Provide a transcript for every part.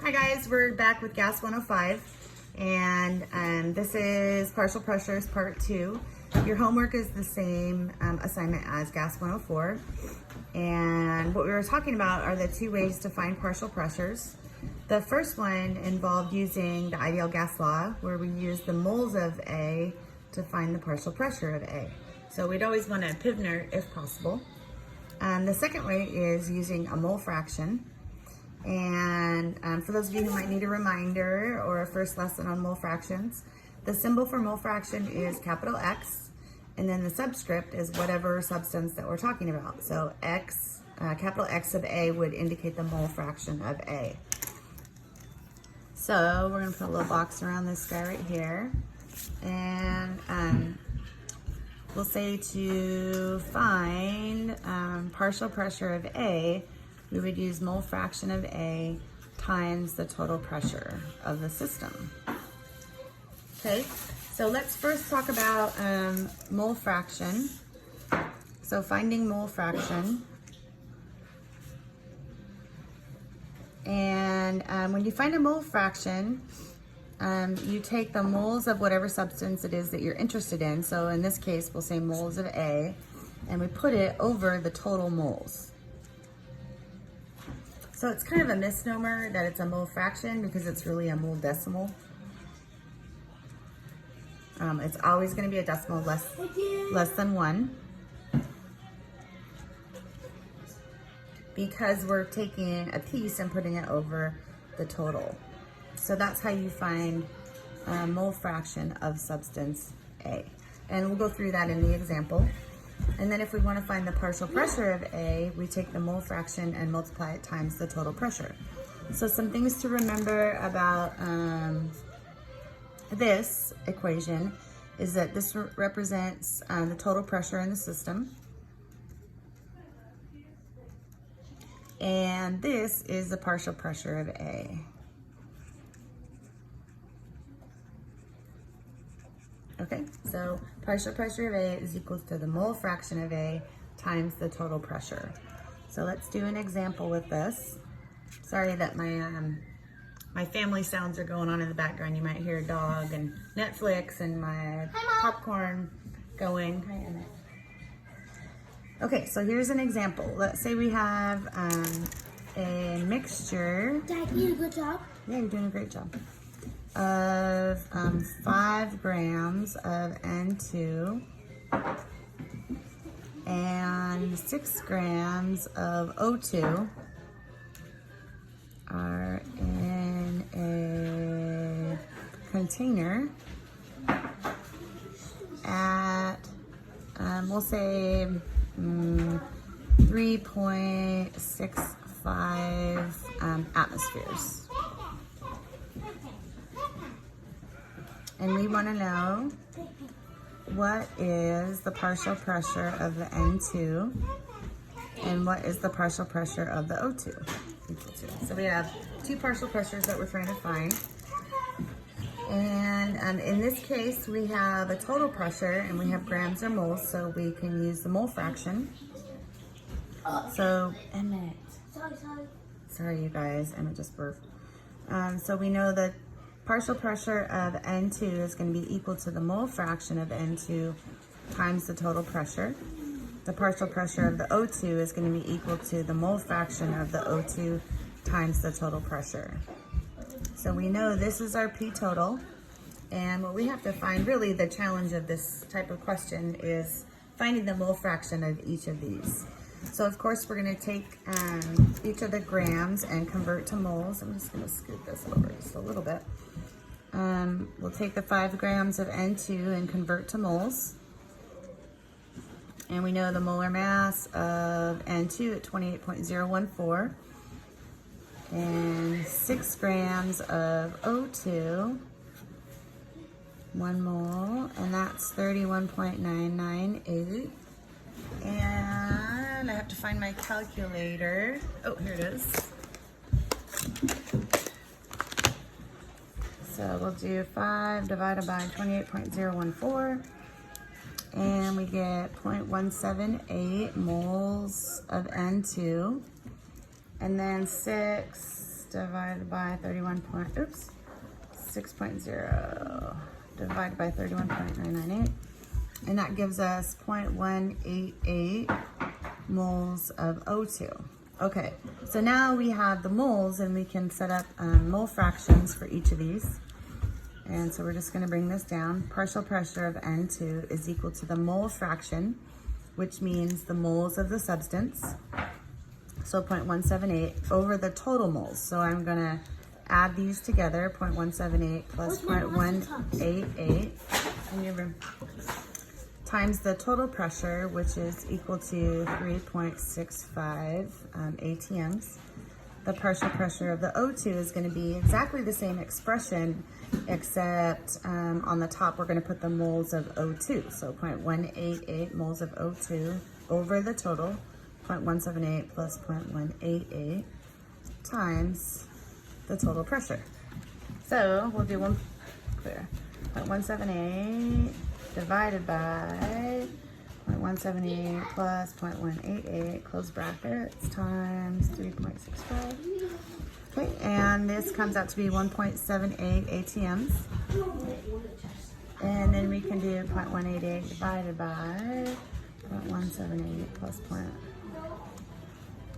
Hi guys, we're back with Gas 105 and this is partial pressures part 2. Your homework is the same assignment as Gas 104, and what we were talking about are the two ways to find partial pressures. The first one involved using the ideal gas law, where we use the moles of A to find the partial pressure of A. So we'd always want a Pivner if possible. The second way is using a mole fraction. And for those of you who might need a reminder or a first lesson on mole fractions, the symbol for mole fraction is capital X, and then the subscript is whatever substance that we're talking about. So X, capital X of A would indicate the mole fraction of A. So we're gonna put a little box around this guy right here, and we'll say to find partial pressure of A, we would use mole fraction of A times the total pressure of the system. Okay, so let's first talk about mole fraction. So finding mole fraction. And when you find a mole fraction, you take the moles of whatever substance it is that you're interested in. So in this case, we'll say moles of A, and we put it over the total moles. So it's kind of a misnomer that it's a mole fraction because it's really a mole decimal. It's always going to be a decimal less than 1, because we're taking a piece and putting it over the total. So that's how you find a mole fraction of substance A. And we'll go through that in the example. And then if we want to find the partial pressure of A, we take the mole fraction and multiply it times the total pressure. So some things to remember about this equation is that this represents the total pressure in the system. And this is the partial pressure of A. Okay, so partial pressure of A is equal to the mole fraction of A times the total pressure. So let's do an example with this. Sorry that my family sounds are going on in the background. You might hear a dog and Netflix and my popcorn going. Hi, Emmett. Okay, so here's an example. Let's say we have a mixture. Dad, you did a good job. Yeah, you're doing a great job. Of 5 grams of N2 and 6 grams of O2 are in a container at, we'll say 3.65 atmospheres. And we want to know what is the partial pressure of the N2 and what is the partial pressure of the O2 equal to. So we have two partial pressures that we're trying to find. And in this case, we have a total pressure and we have grams or moles, so we can use the mole fraction. So, Emmett. Sorry you guys, Emmett just burped. So we know that partial pressure of N2 is going to be equal to the mole fraction of N2 times the total pressure. The partial pressure of the O2 is going to be equal to the mole fraction of the O2 times the total pressure. So we know this is our P total, and what we have to find, really the challenge of this type of question, is finding the mole fraction of each of these. So of course we're going to take each of the grams and convert to moles. I'm just going to scoot this over just a little bit. We'll take the 5 grams of N2 and convert to moles. And we know the molar mass of N2 at 28.014. And 6 grams of O2, 1 mole, and that's 31.998. And I have to find my calculator. Oh, here it is. So we'll do 5 divided by 28.014, and we get 0.178 moles of N2. And then 6 divided by 6.0 divided by 31.998. And that gives us 0.188 moles of O2. Okay, so now we have the moles and we can set up mole fractions for each of these. And so we're just going to bring this down. Partial pressure of N2 is equal to the mole fraction, which means the moles of the substance. So 0.178 over the total moles. So I'm going to add these together, 0.178 plus 0.188 in your room, times the total pressure, which is equal to 3.65 ATMs. The partial pressure of the O2 is going to be exactly the same expression, except on the top we're going to put the moles of O2. So 0.188 moles of O2 over the total, 0.178 plus 0.188 times the total pressure. So we'll do 0.178 divided by 0.178 plus 0.188, close brackets, times 3.65. Okay, and this comes out to be 1.78 ATMs. And then we can do 0.188 divided by 0.178 plus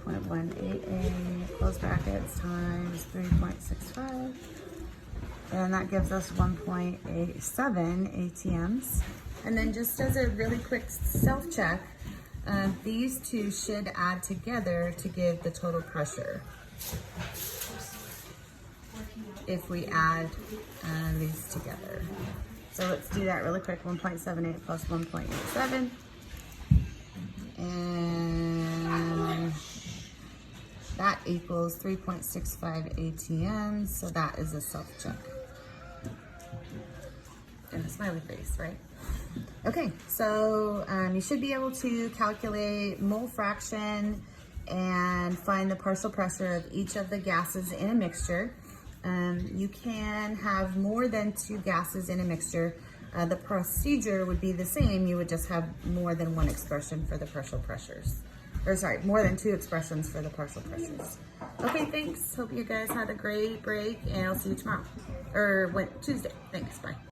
0.188, close brackets, times 3.65. And that gives us 1.87 ATMs. And then just as a really quick self-check, these two should add together to give the total pressure. If we add these together. So let's do that really quick. 1.78 plus 1.87. And that equals 3.65 ATMs. So that is a self-check. And a smiley face, right? Okay, so you should be able to calculate mole fraction and find the partial pressure of each of the gases in a mixture. You can have more than 2 gases in a mixture. The procedure would be the same. You would just have more than one expression for the partial pressures. Or sorry, more than 2 expressions for the partial pressures. Okay, thanks. Hope you guys had a great break, and I'll see you tomorrow. Or Tuesday. Thanks, bye.